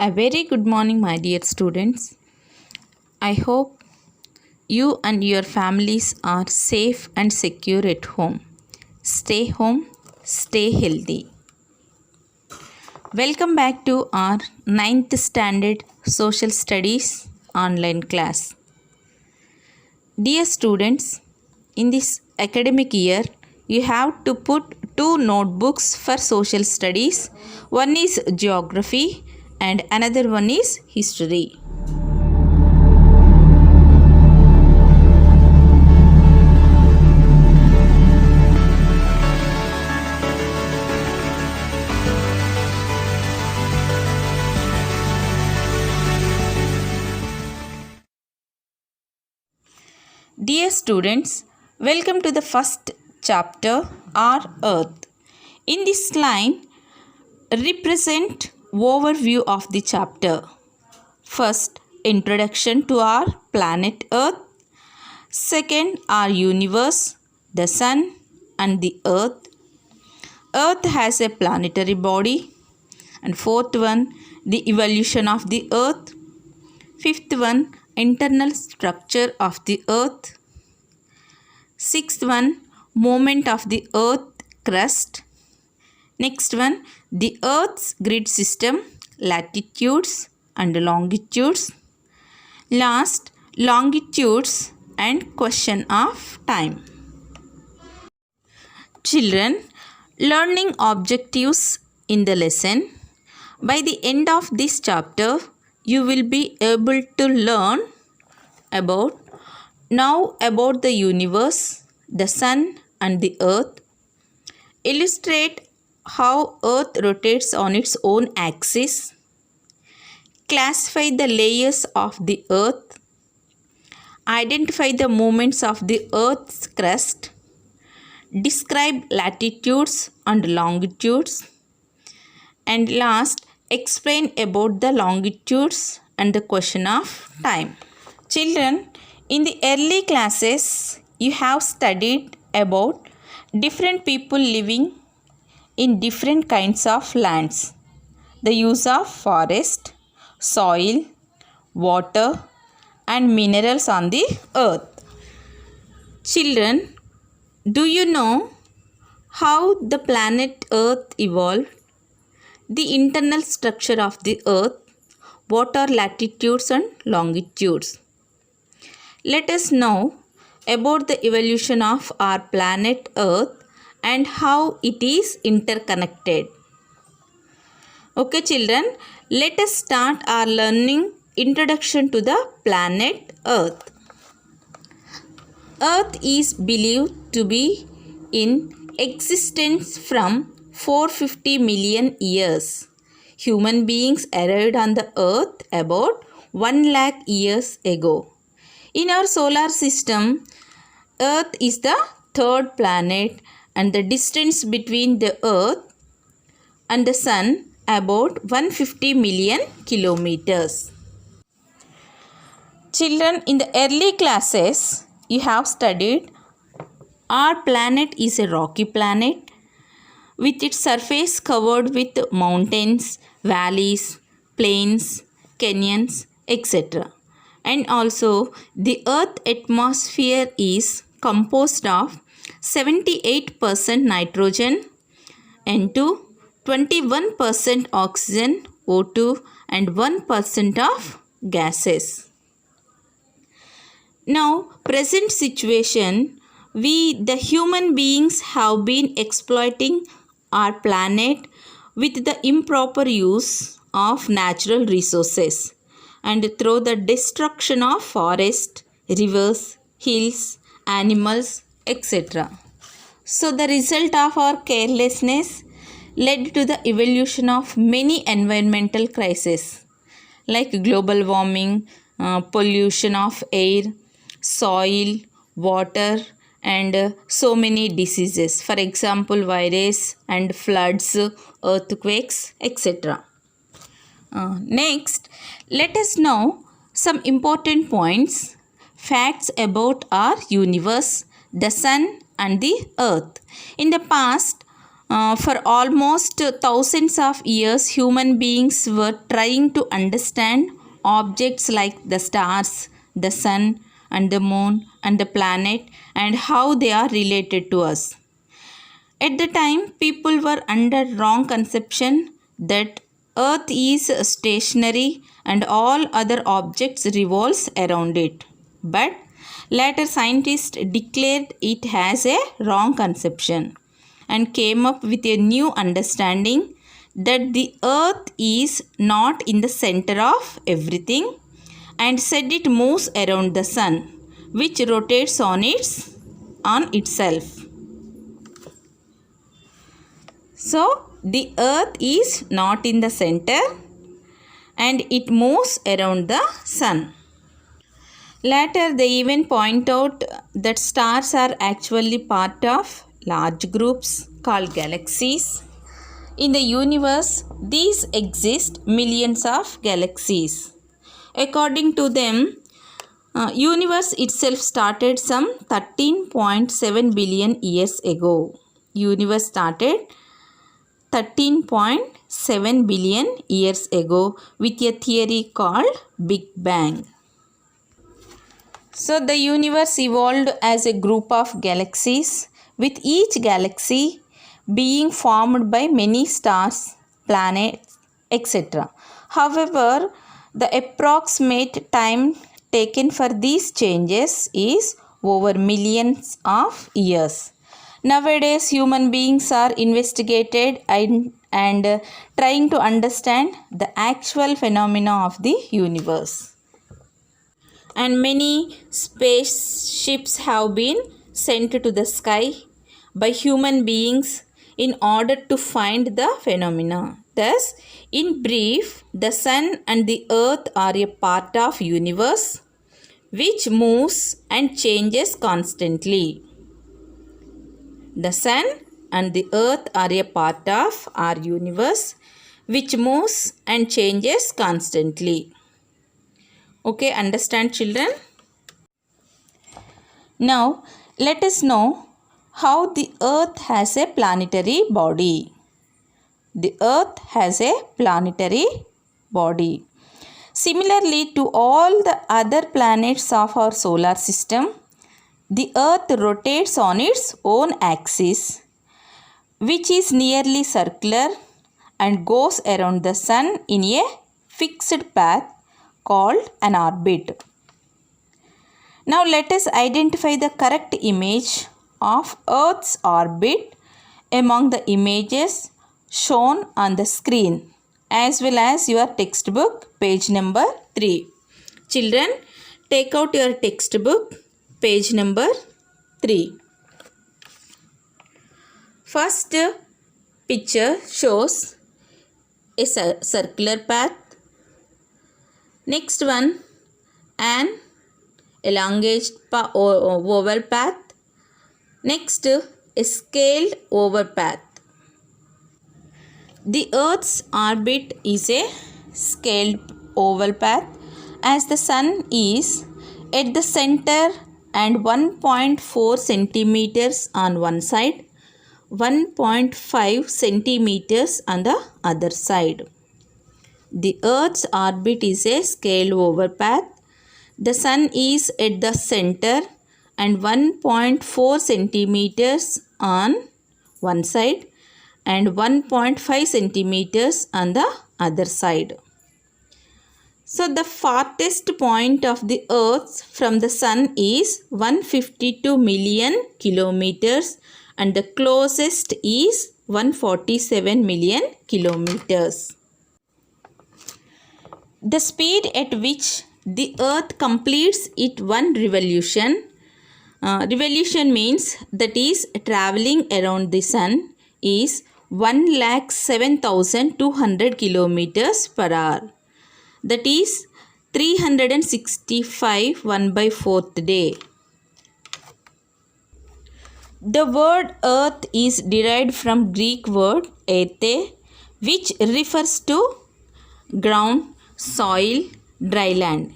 A very good morning, my dear students. I hope you and your families are safe and secure at home. Stay home, stay healthy. Welcome back to our 9th standard social studies online class. Dear students, in this academic year, you have to put 2 notebooks for social studies. One is geography and another one is history. Dear students, welcome to the first chapter, Our Earth. In this line, represent overview of the chapter. First, introduction to our planet Earth. Second, our universe, the sun and the earth. Earth has a planetary body. And fourth one, the evolution of the earth. Fifth one, internal structure of the earth. Sixth one, movement of the earth crust. Next one, the earth's grid system, latitudes and longitudes. Last, longitudes and question of time. Children, learning objectives in the lesson. By the end of this chapter, you will be able to learn about the universe, the sun and the earth. Illustrate how earth rotates on its own axis. Classify the layers of the earth. Identify the movements of the earth's crust. Describe latitudes and longitudes. And last, explain about the longitudes and the question of time. Children, in the early classes, you have studied about different people living in different kinds of lands. The use of forest, soil, water and minerals on the earth. Children, do you know how the planet Earth evolved? The internal structure of the earth, what are latitudes and longitudes? Let us know about the evolution of our planet Earth and how it is interconnected. Okay children, let us start our learning introduction to the planet Earth. Earth is believed to be in existence from 450 million years. Human beings arrived on the earth about 1 lakh years ago. In our solar system, Earth is the third planet and the distance between the earth and the sun about 150 million kilometers. Children, in the early classes, you have studied our planet is a rocky planet with its surface covered with mountains, valleys, plains, canyons, etc. And also the earth atmosphere is composed of 78% nitrogen, N2, 21% oxygen, O2 and 1% of gases. Now, present situation, we the human beings have been exploiting our planet with the improper use of natural resources and through the destruction of forests, rivers, hills, animals, etc. So the result of our carelessness led to the evolution of many environmental crises like global warming, pollution of air, soil, water and so many diseases, for example virus and floods, earthquakes, etc. Next, let us know some important points, facts about our universe, the sun and the earth. In the past, For almost thousands of years, human beings were trying to understand objects like the stars, the sun, and the moon, and the planet, and how they are related to us. At the time, people were under wrong conception that Earth is stationary and all other objects revolves around it. But later scientists declared it as a wrong conception and came up with a new understanding that the Earth is not in the center of everything and said it moves around the sun, which rotates on itself. So, the Earth is not in the center and it moves around the sun. Later, they even point out that stars are actually part of large groups called galaxies. In the universe, these exist millions of galaxies. According to them, universe itself started some 13.7 billion years ago. Universe started 13.7 billion years ago with a theory called Big Bang. So the universe evolved as a group of galaxies, with each galaxy being formed by many stars, planets, etc. However, the approximate time taken for these changes is over millions of years. Nowadays, human beings are investigated and trying to understand the actual phenomena of the universe. And many spaceships have been sent to the sky by human beings in order to find the phenomena. Thus, in brief, the sun and the earth are a part of universe which moves and changes constantly. The sun and the earth are a part of our universe which moves and changes constantly. Okay, understand, children? Now, let us know how the earth has a planetary body. The earth has a planetary body. Similarly to all the other planets of our solar system, the earth rotates on its own axis, which is nearly circular and goes around the sun in a fixed path called an orbit. Now let us identify the correct image of Earth's orbit among the images shown on the screen as well as your textbook page number 3. Children, take out your textbook page number 3. First picture shows a circular path. Next one, an elongated oval path. Next, a scaled oval path. The Earth's orbit is a scaled oval path as the sun is at the center and 1.4 centimeters on one side, 1.5 centimeters on the other side. The Earth's orbit is a scaled oval path. The sun is at the center and 1.4 centimeters on one side and 1.5 centimeters on the other side. So the farthest point of the earth from the sun is 152 million kilometers and the closest is 147 million kilometers. The speed at which the earth completes its one revolution, revolution means that is traveling around the sun, is 1,07,200 kilometers per hour. That is 365 1/4 day. The word earth is derived from Greek word ete, which refers to ground, soil, dry land.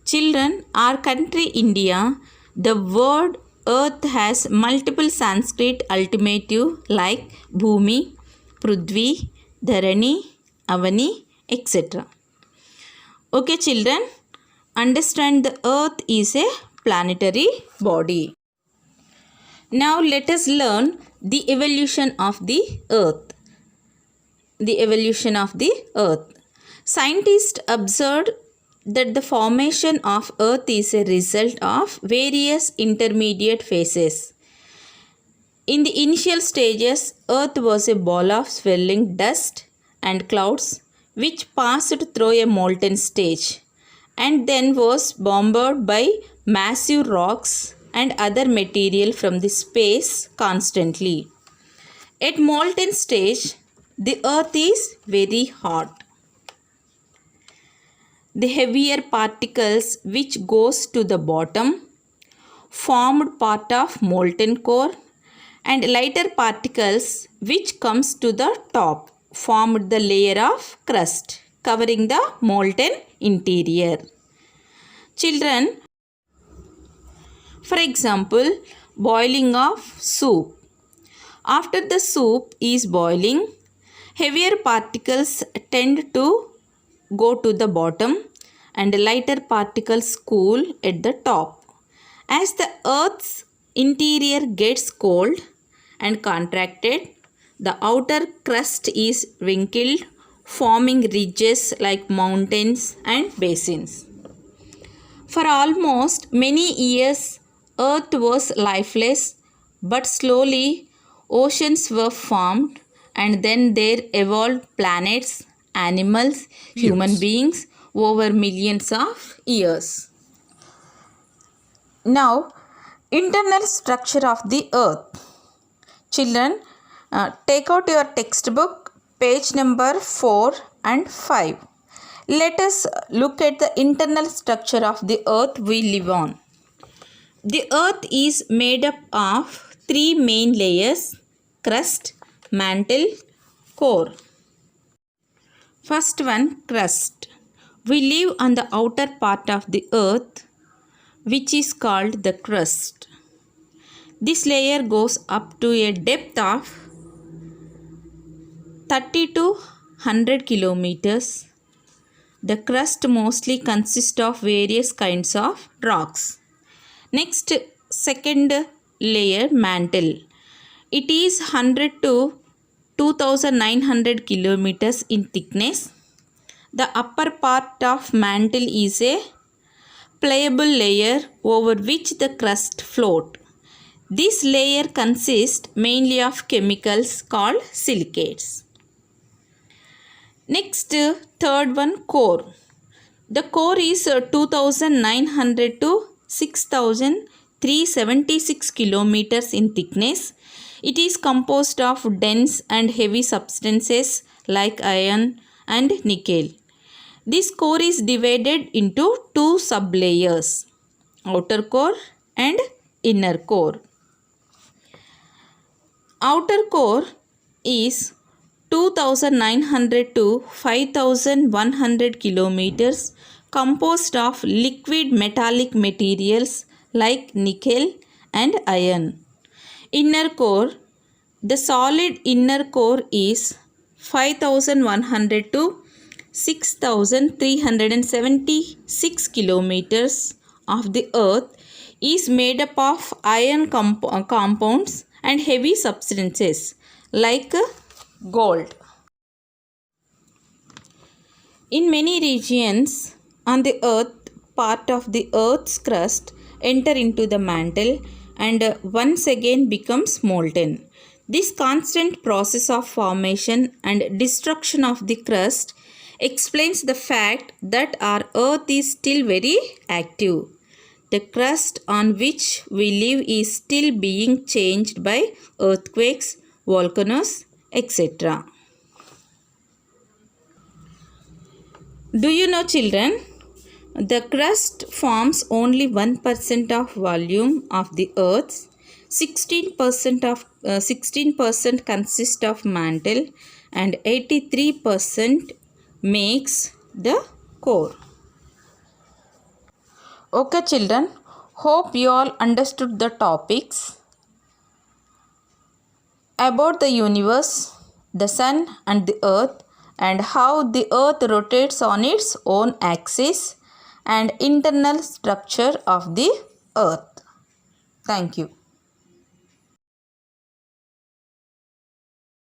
Children, our country India, the word Earth has multiple Sanskrit alternative like Bhumi, Prudvi, Dharani, Avani, etc. Okay children, understand the Earth is a planetary body. Now let us learn the evolution of the Earth. The evolution of the Earth. Scientists observed that the formation of Earth is a result of various intermediate phases. In the initial stages, Earth was a ball of swirling dust and clouds which passed through a molten stage and then was bombarded by massive rocks and other material from the space constantly. At molten stage, the Earth is very hot. The heavier particles which goes to the bottom formed part of molten core, and lighter particles which comes to the top formed the layer of crust covering the molten interior. Children, for example, boiling of soup. After the soup is boiling, heavier particles tend to go to the bottom and lighter particles cool at the top. As the Earth's interior gets cold and contracted, the outer crust is wrinkled, forming ridges like mountains and basins. For almost many years, Earth was lifeless, but slowly oceans were formed and then there evolved planets, animals, human beings over millions of years. Now, internal structure of the Earth. Children, take out your textbook, page number 4 and 5. Let us look at the internal structure of the Earth we live on. The Earth is made up of 3 main layers: crust, mantle, core. First one, crust. We live on the outer part of the Earth, which is called the crust. This layer goes up to a depth of 30 to 100 kilometers. The crust mostly consists of various kinds of rocks. Next, second layer, mantle. It is 100 to 2900 kilometers in thickness. The upper part of mantle is a pliable layer over which the crust floats. This layer consists mainly of chemicals called silicates. Next, third one, core. The core is 2900 to 6376 kilometers in thickness. It is composed of dense and heavy substances like iron and nickel. This core is divided into 2 sublayers, outer core and inner core. Outer core is 2900 to 5100 kilometers, composed of liquid metallic materials like nickel and iron. Inner core. The solid inner core is 5100 to 6376 kilometers of the Earth is made up of iron compounds and heavy substances like gold. In many regions on the Earth, part of the Earth's crust enter into the mantle and once again becomes molten. This constant process of formation and destruction of the crust explains the fact that our Earth is still very active. The crust on which we live is still being changed by earthquakes, volcanoes, etc. Do you know, children, the crust forms only 1% of volume of the Earth's. 16% consists of mantle and 83% makes the core. Okay children, Hope you all understood the topics about the universe, the sun and the earth, and how the earth rotates on its own axis and internal structure of the earth. Thank you.